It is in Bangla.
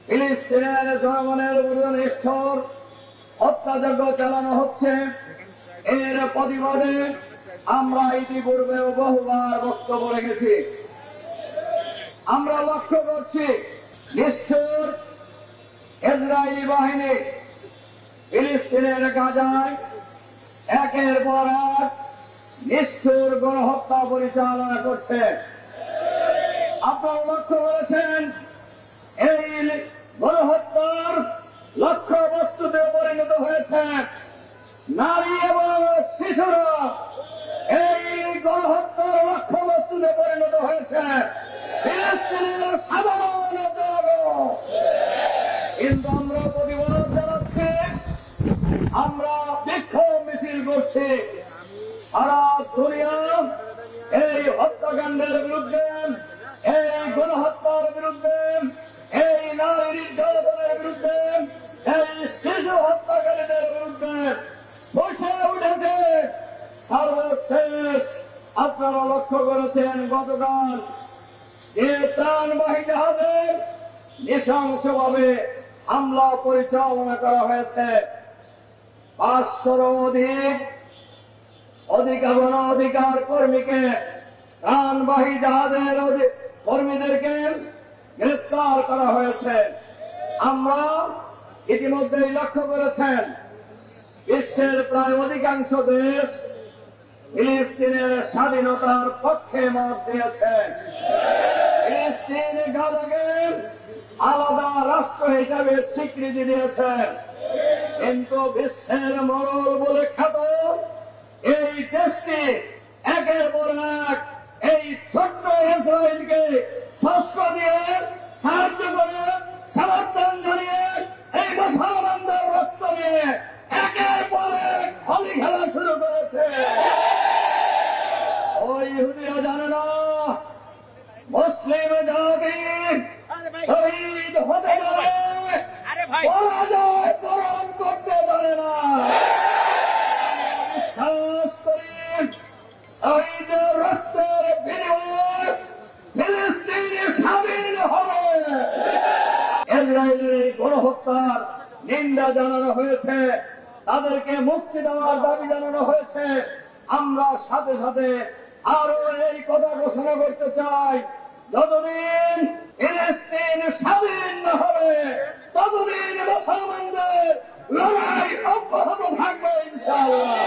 ফিলিস্তিনের জনগণের উপর নিষ্ঠুর হত্যাযজ্ঞ চালানো হচ্ছে। এর প্রতিবাদে আমরা ইতিপূর্বেও বহুবার বক্তব্য রেখেছি। আমরা লক্ষ্য করছি নিষ্ঠুর ইসরায়েলি বাহিনী ফিলিস্তিনের গাজায় একের পর এক নিষ্ঠুর গণহত্যা পরিচালনা করছে। আপনারা লক্ষ্য করেছেন এই গণহত্যার লক্ষ্যবস্তুতে পরিণত হয়েছে নারী এবং শিশুরা। এই গণহত্যার লক্ষ্যবস্তুতে পরিণত হয়েছে ফিলিস্তিনের সাধারণ জনগণ। কিন্তু আমরা প্রতিবাদ জানাচ্ছি, আমরা বিক্ষোভ মিছিল করছি সারা দুনিয়া এই হত্যাকাণ্ডের বিরুদ্ধে, এই গণহত্যার বিরুদ্ধে, এই নারী নির্যাতনের বিরুদ্ধে, এই শিশু হত্যাকারীদের বিরুদ্ধে বসে উঠেছে। সর্বশেষ আপনারা লক্ষ্য করেছেন গতকাল যে ত্রাণবাহী জাহাজে নৃশংসভাবে হামলা পরিচালনা করা হয়েছে। 500-র অধিক অধিকার কর্মীকে, ত্রাণবাহী জাহাজের কর্মীদেরকে গ্রেফতার করা হয়েছে। আমরা ইতিমধ্যেই লক্ষ্য করেছেন বিশ্বের প্রায় অধিকাংশ দেশ ফিলিস্তিনের স্বাধীনতার পক্ষে মত দিয়েছে। ফিলিস্তিন গাজাকে আলাদা রাষ্ট্র হিসাবে স্বীকৃতি দিয়েছে। কিন্তু বিশ্বের মরল বলে খ্যাত এই দেশটি একের পর এক এই ছোট্ট ইসরায়েলকে শস্ত্র দিয়ে সাহায্য করে, সমর্থন জানিয়ে, এই মুসলমানদের রক্ত নিয়ে একের পর এক হোলি খেলা শুরু করেছে। ওই ইহুদিরা জানে না মুসলিম জাতি শহীদ হতে পারে, পরাজয় বরণ করতে পারে না। বিশ্বাস করি শহীদের রক্তের বিনিময়ে ফিলিস্তিন স্বাধীন হবে। ইসরায়েলের গণহত্যার নিন্দা জানানো হয়েছে, তাদেরকে মুক্তি দেওয়ার দাবি জানানো হয়েছে। আমরা সাথে সাথে আরো এই কথা ঘোষণা করতে চাই, যতদিন ফিলিস্তিন স্বাধীন না হবে ততদিন মুসলমানদের লড়াই অব্যাহত থাকবে ইনশাআল্লাহ।